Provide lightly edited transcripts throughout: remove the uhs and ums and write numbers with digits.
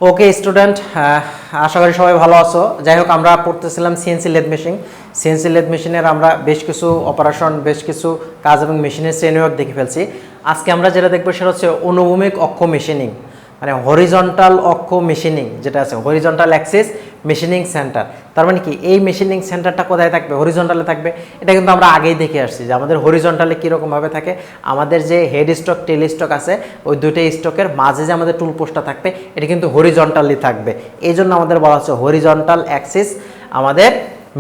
ওকে student, আশা করি সবাই ভালো আছো। যাই হোক, আমরা পড়তেছিলাম CNC lathe machine. CNC lathe মেশিনের আমরা বেশ কিছু অপারেশন, বেশ কিছু কাজ এবং মেশিনের শ্রেণীবিভাগ দেখে ফেলছি। আজকে আমরা যেটা দেখবো সেটা হচ্ছে অনুভূমিক অক্ষ মেশিনিং, মানে হরিজন্টাল অক্ষ মেশিনিং যেটা আছে, হরিজন্টাল অ্যাক্সিস মেশিনিং সেন্টার। তার মানে কি, এই মেশিনিং সেন্টারটা কোথায় থাকবে? হরিজন্টালে থাকবে। এটা কিন্তু আমরা আগেই দেখে আসছি যে আমাদের হরিজন্টালে কীরকমভাবে থাকে। আমাদের যে হেড স্টক, টেল স্টক আছে, ওই দুইটা স্টকের মাঝে যে আমাদের টুল পোস্টটা থাকবে, এটা কিন্তু হরিজন্টালি থাকবে। এই জন্য আমাদের বলা হচ্ছে হরিজন্টাল অ্যাক্সিস আমাদের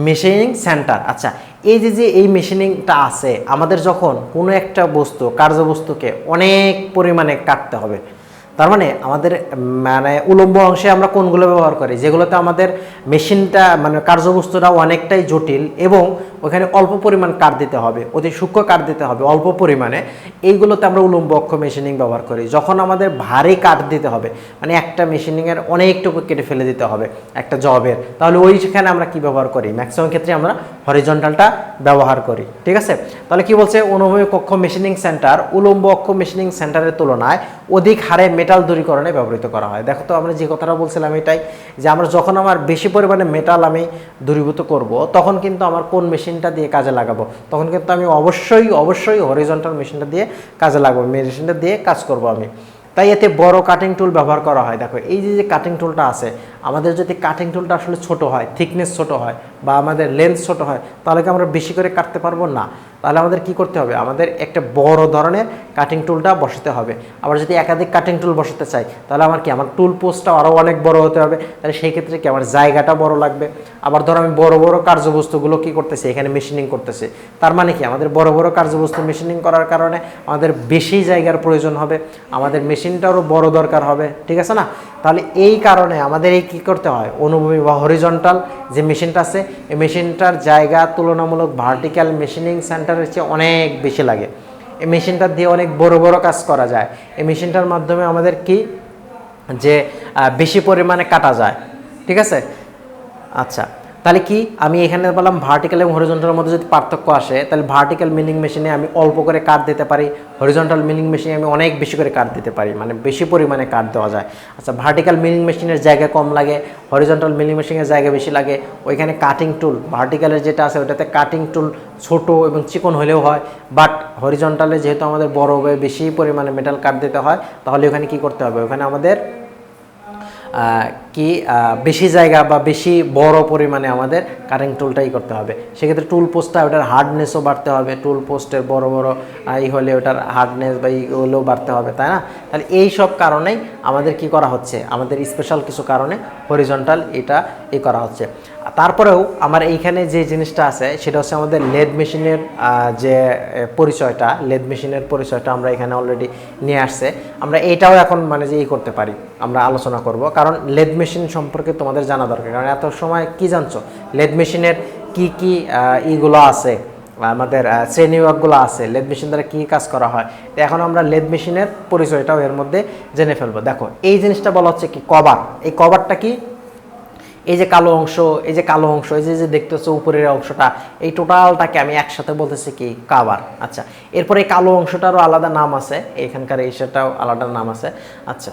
মেশিনিং সেন্টার। আচ্ছা, এই যে এই মেশিনিংটা আছে, আমাদের যখন কোনো একটা বস্তু, কার্যবস্তুকে অনেক পরিমাণে কাটতে হবে, তার মানে আমাদের উলম্ব অংশে আমরা কোনগুলো ব্যবহার করি, যেগুলোতে আমাদের মেশিনটা কার্যবস্তুটা অনেকটাই জটিল এবং ওখানে অল্প পরিমাণ কাট দিতে হবে, অতি সূক্ষ্ম কাট দিতে হবে অল্প পরিমাণে, এইগুলোতে আমরা উলম্ব অক্ষ মেশিনিং ব্যবহার করি। যখন আমাদের ভারী কাট দিতে হবে, মানে একটা মেশিনিংয়ের অনেকটুকু কেটে ফেলে দিতে হবে একটা জবের, তাহলে ওইখানে আমরা কি ব্যবহার করি? ম্যাক্সিমাম ক্ষেত্রে আমরা হরিজন্টালটা ব্যবহার করি। ঠিক আছে, তাহলে কি বলছে? অনুভূমিক অক্ষ মেশিনিং সেন্টার উলম্ব অক্ষ মেশিনিং সেন্টারের তুলনায় অধিক হারে মেটাল দূরীকরণে ব্যবহৃত করা হয়। দেখো তো, আমরা যে কথাটা বলছিলাম এটাই, যে আমরা যখন আমার বেশি পরিমাণে মেটাল আমি দূরীভূত করব, তখন কিন্তু আমার কোন মেশিনটা দিয়ে কাজে লাগাবো? তখন কিন্তু আমি অবশ্যই হরিজন্টাল মেশিনটা দিয়ে কাজে লাগাবো, মেশিনটা দিয়ে কাজ করব আমি। তাই এতে বড় কাটিং টুল ব্যবহার করা হয়। দেখো, এই যে কাটিং টুলটা আছে, আমাদের যদি কাটিং টুলটা আসলে ছোট হয়, থিকনেস ছোট হয় বা আমাদের লেন্থ ছোট হয়, তাহলে কি আমরা বেশি করে কাটতে পারবো না? তাহলে আমাদের কি করতে হবে? আমাদের একটা বড় ধরনের কাটিং টুলটা বসাতে হবে। আবার যদি একাধিক কাটিং টুল বসাতে চাই, তাহলে আমার টুল পোস্টটা আরও অনেক বড় হতে হবে। তাহলে সেই ক্ষেত্রে কি আমার জায়গাটা বড় লাগবে। আবার ধরো আমি বড় কার্যবস্তুগুলো কি করতেছি, এখানে মেশিনিং করতেছি, তার মানে কি আমাদের বড় কার্যবস্তু মেশিনিং করার কারণে আমাদের বেশি জায়গার প্রয়োজন হবে, আমাদের মেশিনটারও বড় দরকার হবে। ঠিক আছে না? তাহলে এই কারণে আমাদের এই কী করতে হয়, অনুভূমিক বা হরিজন্টাল যে মেশিনটা আছে, এই মেশিনটার জায়গা তুলনামূলক ভার্টিক্যাল মেশিনিং সেন্টারের চেয়ে অনেক বেশি লাগে। এই মেশিনটা দিয়ে অনেক বড় কাজ করা যায়। এই মেশিনটার মাধ্যমে আমাদের কি যে বেশি পরিমাণে কাটা যায়। ঠিক আছে, আচ্ছা, তাহলে কি আমি এখানে বললাম ভার্টিক্যাল এবং হরিজন্টালের মধ্যে যদি পার্থক্য আসে, তাহলে ভার্টিক্যাল মিলিং মেশিনে আমি অল্প করে কাট দিতে পারি, হরিজন্টাল মিলিং মেশিনে আমি অনেক বেশি করে কাট দিতে পারি, মানে বেশি পরিমাণে কাট দেওয়া যায়। আচ্ছা, ভার্টিক্যাল মিলিং মেশিনের জায়গা কম লাগে, হরিজন্টাল মিলিং মেশিনের জায়গা বেশি লাগে। ওইখানে কাটিং টুল, ভার্টিক্যালের যেটা আছে ওইটাতে কাটিং টুল ছোট এবং চিকন হলেও হয়, বাট হরিজন্টালে যেহেতু আমাদের বড় বেশি পরিমাণে মেটাল কাট দিতে হয়, তাহলে ওখানে কি করতে হবে? ওখানে আমাদের বেশি জায়গা বা বেশি বড় পরিমাণে আমাদের কাটিং টুলটাই করতে হবে। সেক্ষেত্রে টুল পোস্টটা ওটার হার্ডনেসও বাড়তে হবে, টুল পোস্টের বড় হলে ওটার হার্ডনেস বা হলেও বাড়তে হবে, তাই না? তাহলে এই সব কারণেই আমাদের কি করা হচ্ছে, আমাদের স্পেশাল কিছু কারণে হরিজন্টাল এটা করা হচ্ছে। তারপরেও আমার এইখানে যে জিনিসটা আছে সেটা হচ্ছে আমাদের লেদ মেশিনের যে পরিচয়টা, লেদ মেশিনের পরিচয়টা আমরা এখানে অলরেডি নিয়ে আসছে। আমরা এটাও এখন যে করতে পারি, আমরা আলোচনা করব, কারণ লেদ মেশিন সম্পর্কে তোমাদের জানা দরকার। কারণ এত সময় কি জানছো, লেদ মেশিনের কি ইগুলো আছে, আমাদের শ্রেণীবিভাগগুলো আছে, লেদ মেশিন দ্বারা কী কাজ করা হয়। তো এখন আমরা লেদ মেশিনের পরিচয়টাও এর মধ্যে জেনে ফেলবো। দেখো, এই জিনিসটা বলা হচ্ছে কি কভার। এই কভারটা কি? এই যে কালো অংশ, এই যে দেখতে হচ্ছে উপরের অংশটা, এই টোটালটাকে আমি একসাথে বলতেছি কি কভার। আচ্ছা, এরপরে এই কালো অংশটারও আলাদা নাম আছে, এখানকার এইটাও আলাদা নাম আছে। আচ্ছা,